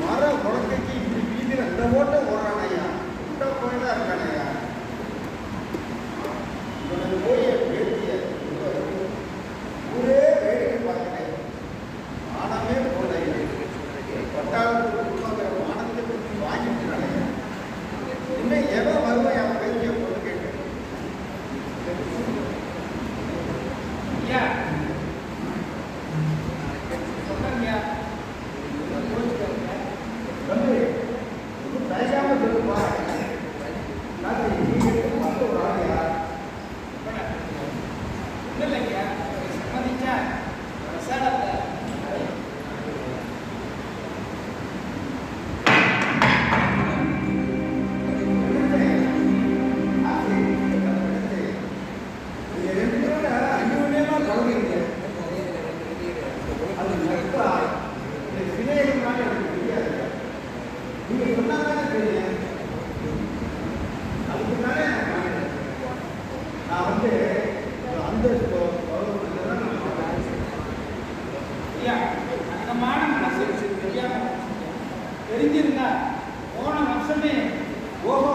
மர குழந்தைக்கு இப்படி வீதியில் இந்த ஓட்ட ஓடுறானையா இந்த போய் தான் இருக்கானையா இவனுக்கு போய் பேட்டிய ஊரே வேடிக்கை பார்க்கிறேன் மானமே போலை பட்டாளத்துக்கு கொடுக்கிற மானத்தை கொடுத்து வாங்கிட்டு இன்னும் எவன் வருவா என் பேட்டியை போட்டு கேட்டேன் ஐயா தெரிஞ்சிருந்தா போன வருஷமே ஓஹோ